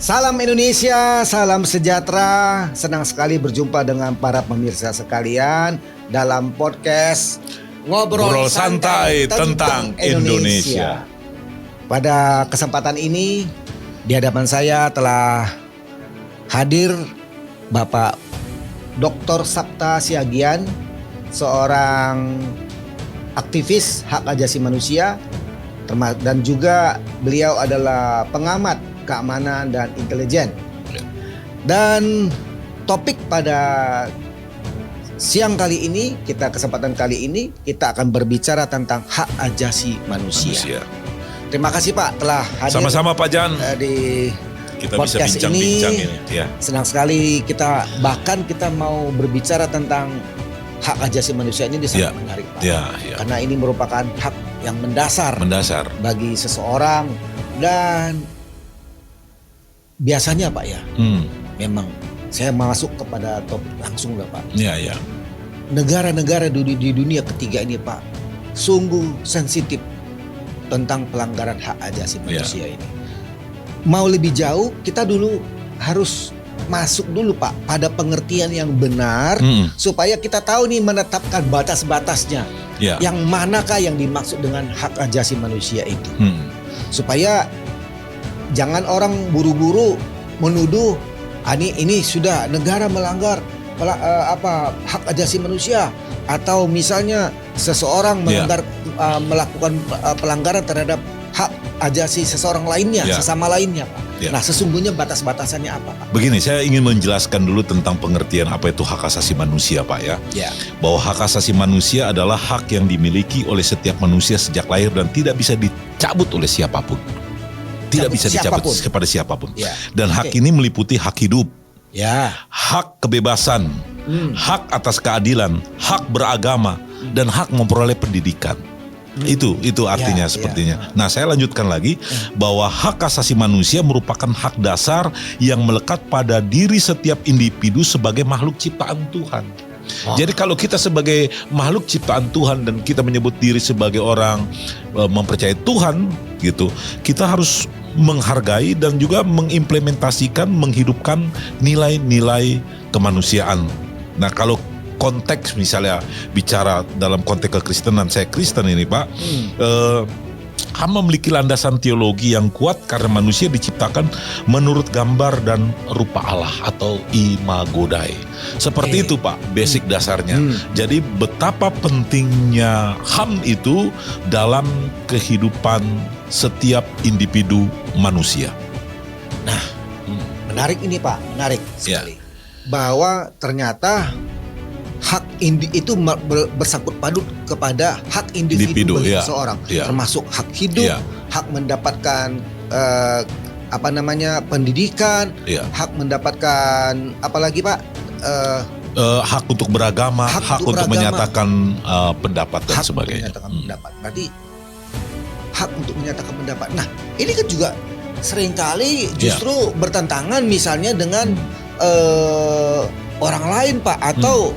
Salam Indonesia, salam sejahtera. Senang sekali berjumpa dengan para pemirsa sekalian dalam podcast Ngobrol Santai tentang Indonesia. Pada kesempatan ini di hadapan saya telah hadir Bapak Dr. Sapta Siagian, seorang aktivis hak asasi manusia, dan juga beliau adalah pengamat keamanan dan intelijen. Dan topik pada siang kali ini, kesempatan kali ini kita akan berbicara tentang hak asasi manusia. Terima kasih Pak telah hadir. Sama-sama Pak Jan. Di kita podcast bisa bincang-bincang ini. Ya. Senang sekali kita mau berbicara tentang hak asasi manusia ini sangat menarik Pak. Ya. Karena ini merupakan hak yang mendasar bagi seseorang. Dan biasanya Pak ya, memang saya masuk kepada topik langsung lah Pak. Iya. Negara-negara di dunia ketiga ini Pak, sungguh sensitif tentang pelanggaran hak asasi manusia ini. Mau lebih jauh, kita dulu harus masuk dulu Pak pada pengertian yang benar, supaya kita tahu nih menetapkan batas-batasnya. Yang manakah yang dimaksud dengan hak asasi manusia itu. Supaya jangan orang buru-buru menuduh ini sudah negara melanggar hak asasi manusia, atau misalnya seseorang melakukan pelanggaran terhadap hak asasi seseorang lainnya, sesama lainnya Pak. Nah, sesungguhnya batas-batasannya apa Pak? Begini, saya ingin menjelaskan dulu tentang pengertian apa itu hak asasi manusia Pak ya. Bahwa hak asasi manusia adalah hak yang dimiliki oleh setiap manusia sejak lahir dan tidak bisa dicabut oleh siapapun. Tidak bisa dicabut kepada siapapun. Dan hak ini meliputi hak hidup, hak kebebasan, hak atas keadilan, hak beragama, dan hak memperoleh pendidikan. Itu artinya sepertinya. Nah, saya lanjutkan lagi bahwa hak asasi manusia merupakan hak dasar yang melekat pada diri setiap individu sebagai makhluk ciptaan Tuhan. Jadi kalau kita sebagai makhluk ciptaan Tuhan dan kita menyebut diri sebagai orang mempercayai Tuhan gitu, kita harus menghargai dan juga mengimplementasikan, menghidupkan nilai-nilai kemanusiaan. Nah, kalau konteks misalnya bicara dalam konteks kekristenan, saya Kristen ini Pak, memiliki landasan teologi yang kuat karena manusia diciptakan menurut gambar dan rupa Allah atau imago Dei. Seperti itu Pak, basic dasarnya. Jadi betapa pentingnya HAM itu dalam kehidupan setiap individu manusia. Nah, menarik ini Pak, menarik sekali. Bahwa ternyata hak itu bersangkut paut kepada hak individu seseorang, termasuk hak hidup, hak mendapatkan pendidikan, hak mendapatkan apalagi Pak, hak untuk beragama, hak untuk menyatakan pendapat dan sebagainya. Berarti hak untuk menyatakan pendapat. Nah, ini kan juga seringkali justru bertentangan misalnya dengan orang lain Pak, atau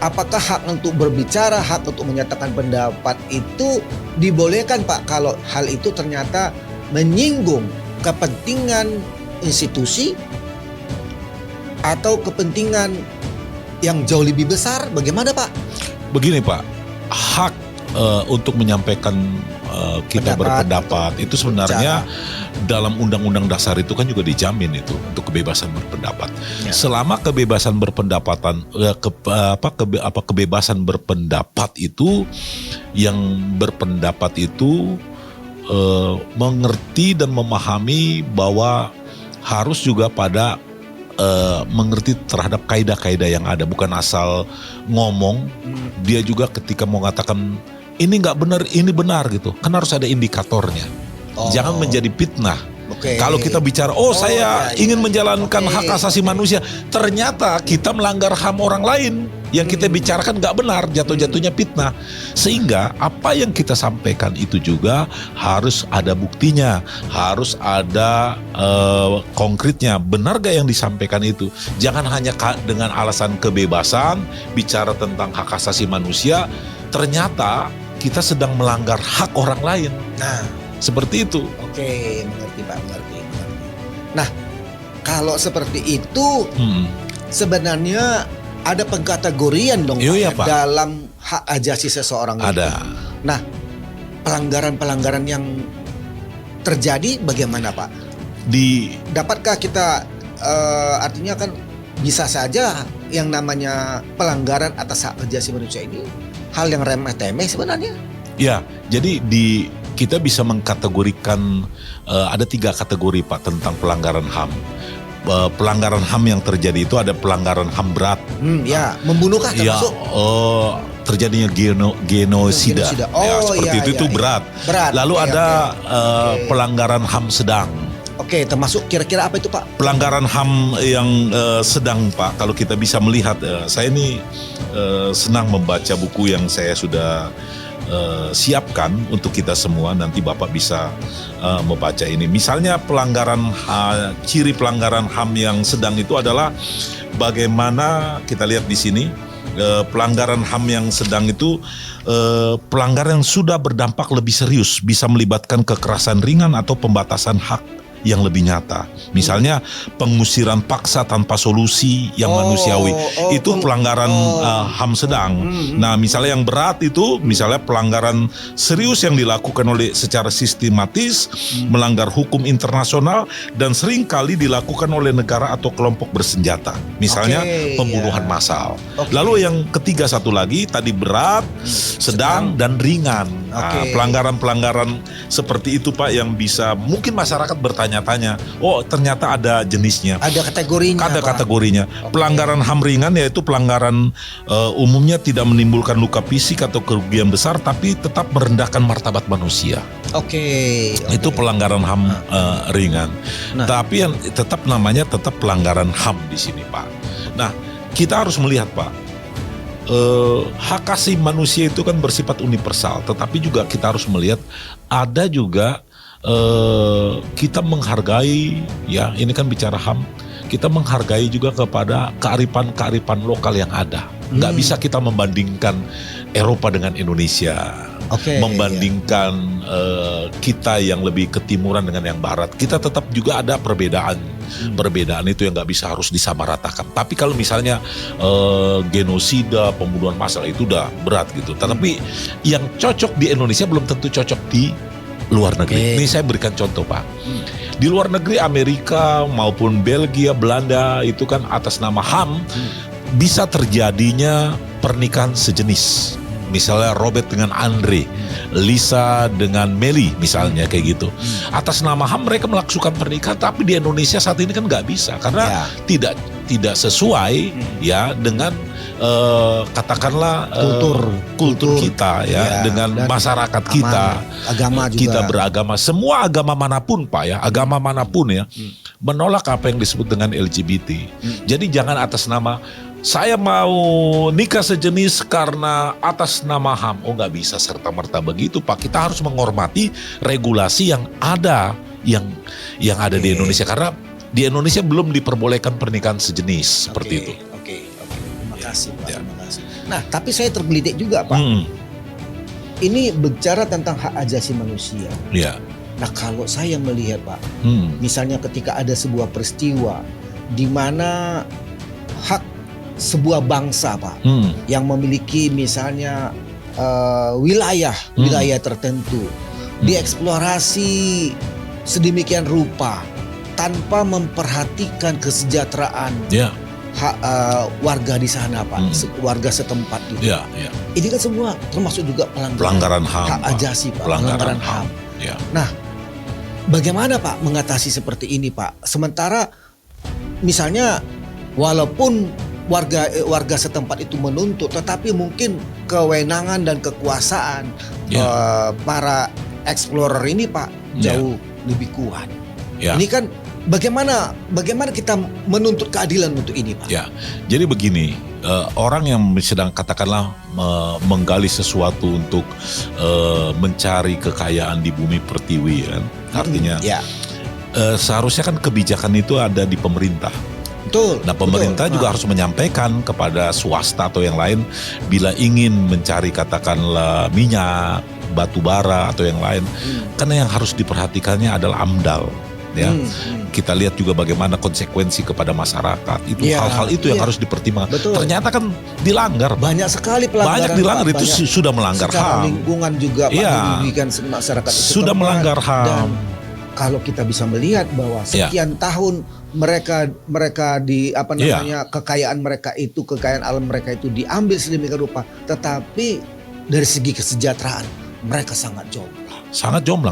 apakah hak untuk berbicara, hak untuk menyatakan pendapat itu dibolehkan Pak kalau hal itu ternyata menyinggung kepentingan institusi atau kepentingan yang jauh lebih besar? Bagaimana Pak? Begini Pak, hak untuk menyampaikan kita berpendapat itu sebenarnya dalam Undang-Undang Dasar itu kan juga dijamin itu untuk kebebasan berpendapat. Selama kebebasan berpendapatan kebebasan berpendapat itu, yang berpendapat itu mengerti dan memahami bahwa harus juga pada mengerti terhadap kaidah-kaidah yang ada, bukan asal ngomong. Dia juga ketika mau mengatakan ini nggak benar, ini benar gitu, kan harus ada indikatornya. Jangan menjadi fitnah. Kalau kita bicara, saya ingin menjalankan hak asasi manusia, ternyata kita melanggar HAM orang lain, yang kita bicarakan nggak benar, jatuh-jatuhnya fitnah. Sehingga apa yang kita sampaikan itu juga harus ada buktinya, harus ada konkretnya. Benar gak yang disampaikan itu? Jangan hanya dengan alasan kebebasan bicara tentang hak asasi manusia, ternyata kita sedang melanggar hak orang lain. Nah, seperti itu. Oke, mengerti Pak, mengerti. Nah, kalau seperti itu sebenarnya ada pengkategorian dong Iya, Pak, Pak. dalam hak ajasi seseorang itu. Ada. Nah, pelanggaran-pelanggaran yang terjadi bagaimana Pak? Dapatkah kita artinya kan bisa saja yang namanya pelanggaran atas hak ajasi manusia ini hal yang remeh-temeh sebenarnya. Ya, jadi kita bisa mengkategorikan ada 3 kategori Pak tentang pelanggaran HAM. Pelanggaran HAM yang terjadi itu ada pelanggaran HAM berat. Ya, membunuhkah termasuk? Terjadinya genosida. Seperti itu berat. Lalu ada pelanggaran HAM sedang. Oke, termasuk kira-kira apa itu Pak? Pelanggaran HAM yang sedang Pak, kalau kita bisa melihat, saya ini senang membaca buku yang saya sudah siapkan untuk kita semua, nanti Bapak bisa membaca ini. Misalnya ciri pelanggaran HAM yang sedang itu adalah bagaimana kita lihat di sini, pelanggaran HAM yang sedang itu pelanggaran yang sudah berdampak lebih serius, bisa melibatkan kekerasan ringan atau pembatasan hak yang lebih nyata. Misalnya pengusiran paksa tanpa solusi yang manusiawi. Itu pelanggaran HAM sedang. Nah, misalnya yang berat itu misalnya pelanggaran serius yang dilakukan secara sistematis, melanggar hukum internasional dan sering kali dilakukan oleh negara atau kelompok bersenjata. Misalnya pembunuhan massal. Lalu yang ketiga satu lagi tadi berat, sedang dan ringan. Nah, pelanggaran-pelanggaran seperti itu Pak yang bisa mungkin masyarakat bertanya-tanya, oh ternyata ada jenisnya. Ada kategorinya. Ada kategorinya. Pelanggaran HAM ringan yaitu pelanggaran umumnya tidak menimbulkan luka fisik atau kerugian besar tapi tetap merendahkan martabat manusia. Itu pelanggaran HAM ringan. Tapi yang tetap namanya tetap pelanggaran HAM di sini Pak. Nah, kita harus melihat Pak. Hak asasi manusia itu kan bersifat universal, tetapi juga kita harus melihat ada juga kita menghargai, ya ini kan bicara HAM, kita menghargai juga kepada kearifan lokal yang ada. Nggak bisa kita membandingkan Eropa dengan Indonesia, membandingkan kita yang lebih ketimuran dengan yang barat. Kita tetap juga ada perbedaan. Perbedaan itu yang nggak bisa harus disamaratakan. Tapi kalau misalnya genosida, pembunuhan massal itu udah berat gitu. Tetapi yang cocok di Indonesia belum tentu cocok di luar negeri. Ini saya berikan contoh Pak. Di luar negeri Amerika maupun Belgia, Belanda itu kan atas nama HAM bisa terjadinya pernikahan sejenis. Misalnya Robert dengan Andre, Lisa dengan Meli misalnya kayak gitu. Atas nama HAM mereka melakukan pernikahan, tapi di Indonesia saat ini kan nggak bisa karena tidak sesuai ya dengan katakanlah kultur kita ya, dengan masyarakat kita, agama juga. Kita beragama, semua agama manapun Pak ya, agama manapun ya menolak apa yang disebut dengan LGBT. Jadi jangan atas nama saya mau nikah sejenis karena atas nama HAM. Oh nggak bisa serta-merta begitu Pak. Kita harus menghormati regulasi yang ada yang ada di Indonesia. Karena di Indonesia belum diperbolehkan pernikahan sejenis seperti itu. Terima kasih Pak. Terima kasih. Nah tapi saya tergelitik juga Pak. Ini bicara tentang hak ajasi manusia. Nah kalau saya melihat Pak, misalnya ketika ada sebuah peristiwa di mana hak sebuah bangsa Pak yang memiliki misalnya wilayah tertentu dieksplorasi sedemikian rupa tanpa memperhatikan kesejahteraan hak warga di sana Pak, warga setempat itu. Ini kan semua termasuk juga pelanggaran HAM, hak ajasi Pak, pelanggaran HAM. Nah, bagaimana Pak mengatasi seperti ini Pak? Sementara misalnya walaupun warga setempat itu menuntut, tetapi mungkin kewenangan dan kekuasaan para explorer ini Pak jauh lebih kuat. Ini kan bagaimana kita menuntut keadilan untuk ini Pak? Jadi begini, orang yang sedang katakanlah menggali sesuatu untuk mencari kekayaan di bumi pertiwi kan, artinya seharusnya kan kebijakan itu ada di pemerintah. Nah pemerintah juga harus menyampaikan kepada swasta atau yang lain bila ingin mencari katakanlah minyak, batu bara atau yang lain. Karena yang harus diperhatikannya adalah AMDAL. ya. Kita lihat juga bagaimana konsekuensi kepada masyarakat. Itu hal-hal itu yang harus dipertimbangkan. Betul. Ternyata kan dilanggar. Banyak sekali pelanggaran. Banyak dilanggar, itu sudah melanggar secara HAM. lingkungan juga Pak, merugikan masyarakat itu Sudah melanggar HAM. Dan kalau kita bisa melihat bahwa sekian tahun mereka di kekayaan alam mereka itu diambil sedemikian rupa, tetapi dari segi kesejahteraan mereka sangat jomplang,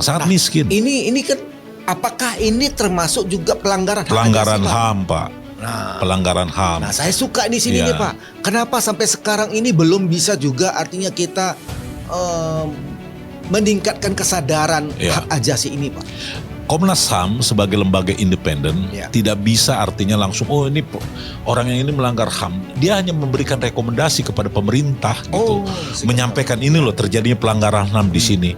sangat miskin. Ini kan apakah ini termasuk juga pelanggaran HAM, Pak? Pelanggaran HAM. Nah, saya suka di sini nih, Pak. Kenapa sampai sekarang ini belum bisa juga artinya kita meningkatkan kesadaran hak ajasi ini, Pak? Komnas HAM sebagai lembaga independen tidak bisa artinya langsung ini orang yang ini melanggar HAM. Dia hanya memberikan rekomendasi kepada pemerintah gitu, menyampaikan ini loh terjadinya pelanggaran HAM di sini.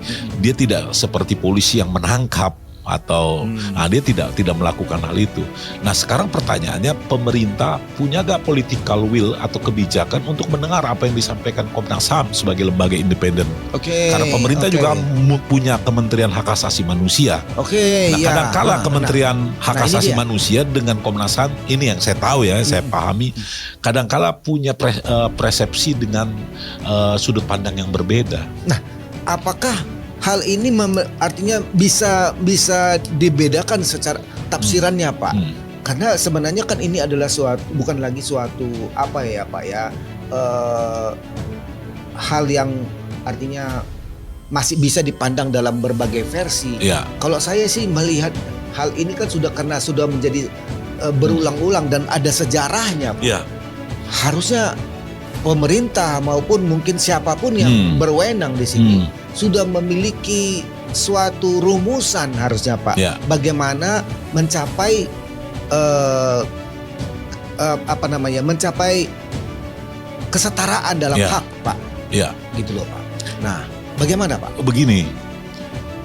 Dia tidak seperti polisi yang menangkap atau dia tidak melakukan hal itu. Nah, sekarang pertanyaannya, pemerintah punya gak political will atau kebijakan untuk mendengar apa yang disampaikan Komnas HAM sebagai lembaga independen? Karena pemerintah juga punya Kementerian Hak Asasi Manusia. Kadang-kala Kementerian Hak Asasi Manusia dengan Komnas HAM ini yang saya tahu saya pahami, kadang-kala punya persepsi dengan sudut pandang yang berbeda. Nah, apakah hal ini artinya bisa dibedakan secara tafsirannya, Pak? Karena sebenarnya kan ini adalah bukan lagi suatu hal yang artinya masih bisa dipandang dalam berbagai versi. Kalau saya sih melihat hal ini kan sudah menjadi berulang-ulang dan ada sejarahnya, Pak. Harusnya pemerintah maupun mungkin siapapun yang berwenang di sini sudah memiliki suatu rumusan harusnya, Pak. Bagaimana mencapai mencapai kesetaraan dalam hak, Pak. Gitu loh, Pak. Nah, bagaimana, Pak? Begini,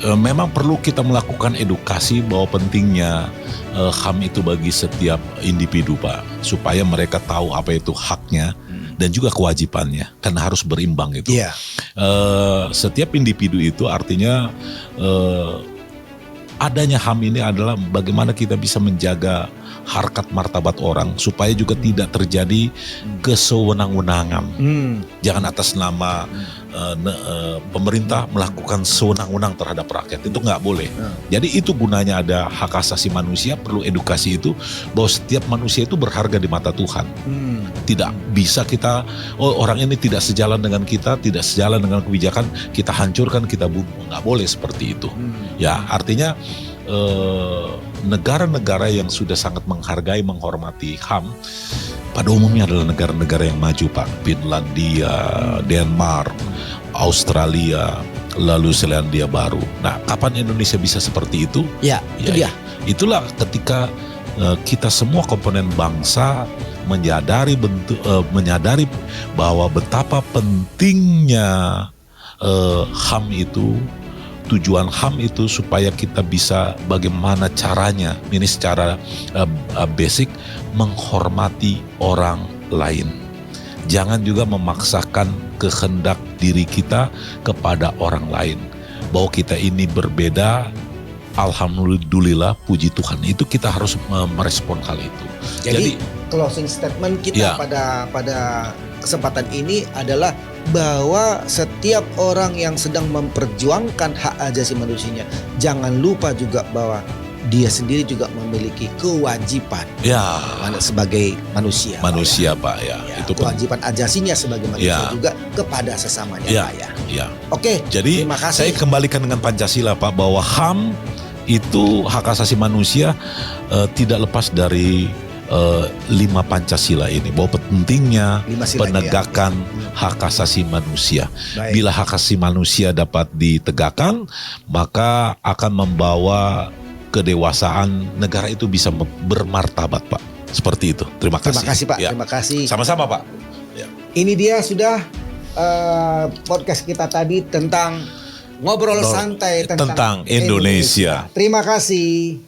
memang perlu kita melakukan edukasi bahwa pentingnya HAM itu bagi setiap individu, Pak, supaya mereka tahu apa itu haknya dan juga kewajibannya, karena harus berimbang itu. Setiap individu itu artinya adanya HAM ini adalah bagaimana kita bisa menjaga harkat martabat orang supaya juga tidak terjadi kesewenang-wenangan. Jangan atas nama pemerintah melakukan sewenang-wenang terhadap rakyat, itu nggak boleh. Jadi itu gunanya ada hak asasi manusia, perlu edukasi itu bahwa setiap manusia itu berharga di mata Tuhan. Tidak bisa kita orang ini tidak sejalan dengan kita, tidak sejalan dengan kebijakan, kita hancurkan, kita bunuh. Nggak boleh seperti itu. Ya, artinya negara-negara yang sudah sangat menghargai, menghormati HAM pada umumnya adalah negara-negara yang maju, Pak. Finlandia, Denmark, Australia, lalu Selandia Baru. Nah, kapan Indonesia bisa seperti itu? Itu dia. Itulah ketika kita semua komponen bangsa menyadari bahwa betapa pentingnya HAM itu. Tujuan HAM itu supaya kita bisa bagaimana caranya, ini secara basic, menghormati orang lain. Jangan juga memaksakan kehendak diri kita kepada orang lain. Bahwa kita ini berbeda, alhamdulillah, puji Tuhan. Itu kita harus merespon hal itu. Jadi closing statement kita pada kesempatan ini adalah bahwa setiap orang yang sedang memperjuangkan hak asasi manusianya, jangan lupa juga bahwa dia sendiri juga memiliki kewajiban sebagai manusia. Pak, ya. Itu kewajiban ajasinya sebagai manusia juga kepada sesamanya, Pak, ya. Oke, jadi terima kasih. Saya kembalikan dengan Pancasila, Pak, bahwa HAM itu hak asasi manusia tidak lepas dari 5 Pancasila ini, bahwa pentingnya penegakan hak asasi manusia. Bila hak asasi manusia dapat ditegakkan, maka akan membawa kedewasaan negara itu bisa bermartabat, Pak. Seperti itu. Terima kasih. Terima kasih, Pak. Terima kasih. Sama-sama, Pak. Ini dia sudah podcast kita tadi tentang ngobrol santai tentang Indonesia. Terima kasih.